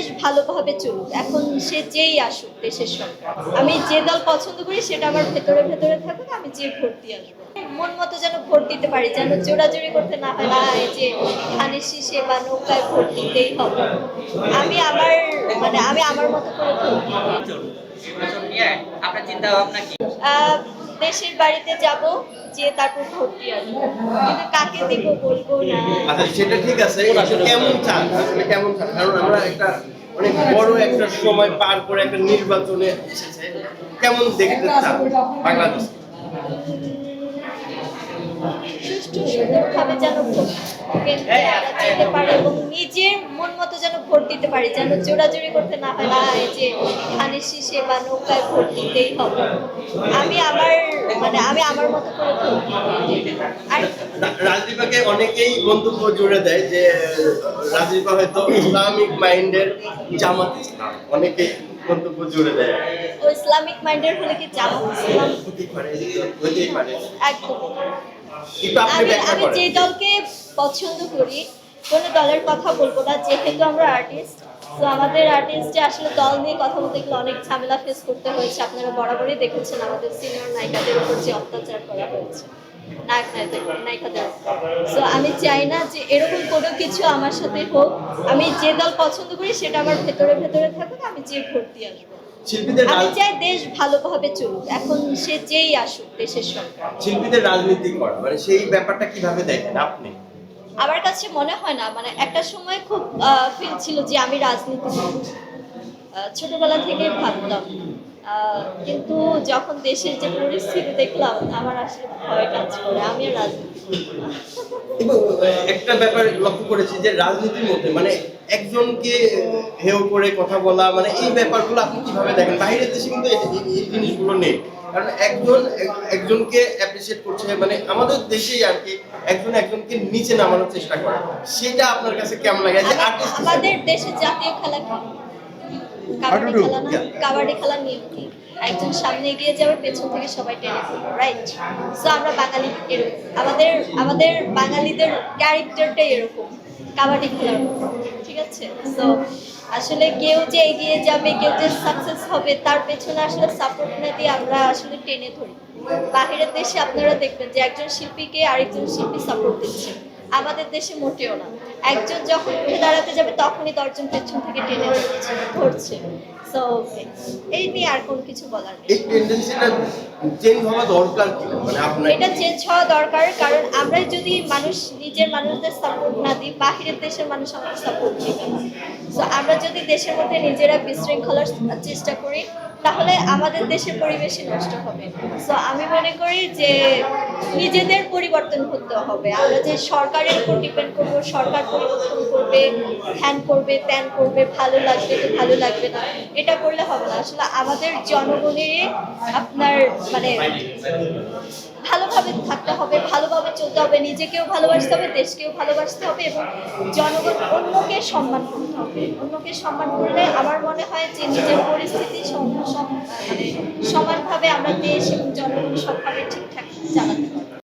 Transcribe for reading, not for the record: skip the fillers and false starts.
দেশ ভালোভাবে চলুক, এখন সে যেই আসুক দেশের সরকার, আমি যে দল পছন্দ করি সেটা আমার ভেতরে ভেতরে থাকুক, আমি যে ভোট দিয়ে আসবো মন মতো যেন ভোট দিতে পারি, যেন জোরাজুরি করতে না হয় না এই যে ধানের শীষে বা নৌকায় ভোট দিতেই হবে। আমি আমার আমি আমার মতো করে ভোট দিই। নির্বাচন নিয়ে আপনার চিন্তা ভাবনা কি? দেশের বাড়িতে যাব, যে তারপর ভোট দিয়ে আসবো, কিন্তু কাকে দিব বলবো না। আচ্ছা সেটা ঠিক আছে, আসলে কেমন চান, আসলে কেমন চান, কারণ আমরা একটা অনেক বড় একটা সময় পার করে একটা নির্বাচনে এসেছে, কেমন দেখতে চান বাংলাদেশ? সুষ্ঠু সুন্দরভাবে যেন ভোট কেন্দ্রে আমরা যেতে পারি এবং নিজের মন মতো যেন ভোট দিতে পারি, যেন জোরাজুরি করতে না হয় না এই যে ধানের শীষে বা নৌকায় ভোট দিতেই হবে। আমি আমার মতো করে ভোট দিই। আর রাজদীপাকে অনেকেই মন্তব্য জুড়ে দেয় যে রাজদীপা হয়তো ইসলামিক মাইন্ডের জামাত ইসলাম, অনেকেই মন্তব্য জুড়ে দেয়। ও ইসলামিক মাইন্ডের হলে কি জামাত ইসলাম? হতেই পারে, হতেই পারে। একদম। কিন্তু আপনি আমি ব্যাখ্যা আমি করেন। যে দলকে পছন্দ করি, কোনো দলের কথা বলবো না, যেহেতু আমরা আর্টিস্ট, তো আমাদের আর্টিস্টে আসলে দল নিয়ে কথা বলতে গেলে অনেক ঝামেলা ফেস করতে হয়েছে। আপনারা বরাবরই দেখেছেন আমাদের সিনিয়র নায়িকাদের উপর যে অত্যাচার করা হয়েছে, নায়িকাদের। সো আমি চাই না যে এরকম কোনো কিছু আমার সাথে হোক। আমি যে দল পছন্দ করি সেটা আমার ভেতরে ভেতরে থাকুক, আমি যে ভোট দিয়ে আসবো। শিল্পীদের আমি চাই দেশ ভালোভাবে চলুক, এখন সে যেই আসুক দেশের সরকার। শিল্পীদের রাজনীতি করা মানে সেই ব্যাপারটা কিভাবে দেখেন আপনি? আমার কাছে মনে হয় না, একটা সময় খুব ফিল ছিল যে আমি রাজনীতি করব, ছোটবেলা থেকেই ভাবতাম, কিন্তু যখন দেশের যে পরিস্থিতি দেখলাম আমার আসলে ভয় কাজ করে, আমি আর রাজনীতি করব না। এবং একটা ব্যাপার লক্ষ্য করেছি যে রাজনীতির মধ্যে মানে একজনকে হেয় করে কথা বলা, মানে এই ব্যাপারগুলো আপনি কিভাবে দেখেন? বাইরের দেশে কিন্তু এই জিনিসগুলো নেই, কারণ একজনকে অ্যাপ্রিসিয়েট করছে, মানে আমাদের দেশেই আর কি একজন একজনকে নিচে নামানোর চেষ্টা করে, সেটা আপনার কাছে কেমন লাগে যে আর্টিস্ট? আমাদের দেশের জাতীয় খেলা কি? কাবাডি খেলা না? কাবাডি খেলার নিয়ম কি? একজন সামনে এগিয়ে যাবে, পেছন থেকে সবাই টেনে তুলবে, রাইট? সো আমরা বাঙালি এরকম, আমাদের আমাদের বাঙালিদের ক্যারেক্টারটাই এরকম, কাবাডি খেলার মতো, ঠিক আছে? সো আসলে কেউ যে এগিয়ে যাবে, কেউ যে সাকসেস হবে, তার পেছনে আসলে সাপোর্ট না দিয়ে আমরা আসলে টেনে ধরি। বাহিরের দেশে আপনারা দেখবেন যে একজন শিল্পীকে আরেকজন শিল্পী সাপোর্ট দিচ্ছে, আমাদের দেশে মোটেও না। একজন যখন উঠে দাঁড়াতে যাবে তখনই 10 জন পেছন থেকে টেনে ধরছে। সো এই নিয়ে আর কোনো কিছু বলার নেই। এই টেন্ডেন্সিটা চেঞ্জ হওয়া দরকার কি, মানে আপনার? এটা চেঞ্জ হওয়া দরকার, কারণ আমরা যদি নিজের মানুষদের সাপোর্ট না দিই, বাহিরের দেশের মানুষ আমাদের সাপোর্ট দিবে না। সো আমরা যদি দেশের মধ্যে নিজেরা বিশৃঙ্খলার চেষ্টা করি, তাহলে আমাদের দেশের পরিবেশই নষ্ট হবে। সো আমি মনে করি যে নিজেদের পরিবর্তন করতে হবে। আমরা যে সরকারের উপর ডিপেন্ড করবো, সরকার পরিবর্তন করবে, ধ্যান করবে, ত্যান করবে, ভালো লাগবে তো ভালো লাগবে না, এটা করলে হবে না। আসলে আমাদের জনগণের আপনার ভালোভাবে থাকতে হবে, ভালোভাবে চলতে হবে, নিজেকেও ভালোবাসতে হবে, দেশকেও ভালোবাসতে হবে এবং অন্যকে সম্মান করতে হবে। অন্যকে সম্মান করলে আমার মনে হয় যে নিজের পরিস্থিতি সমানভাবে আমরা দেশ এবং জনগণ সবভাবে ঠিকঠাক চালাতে পারবো।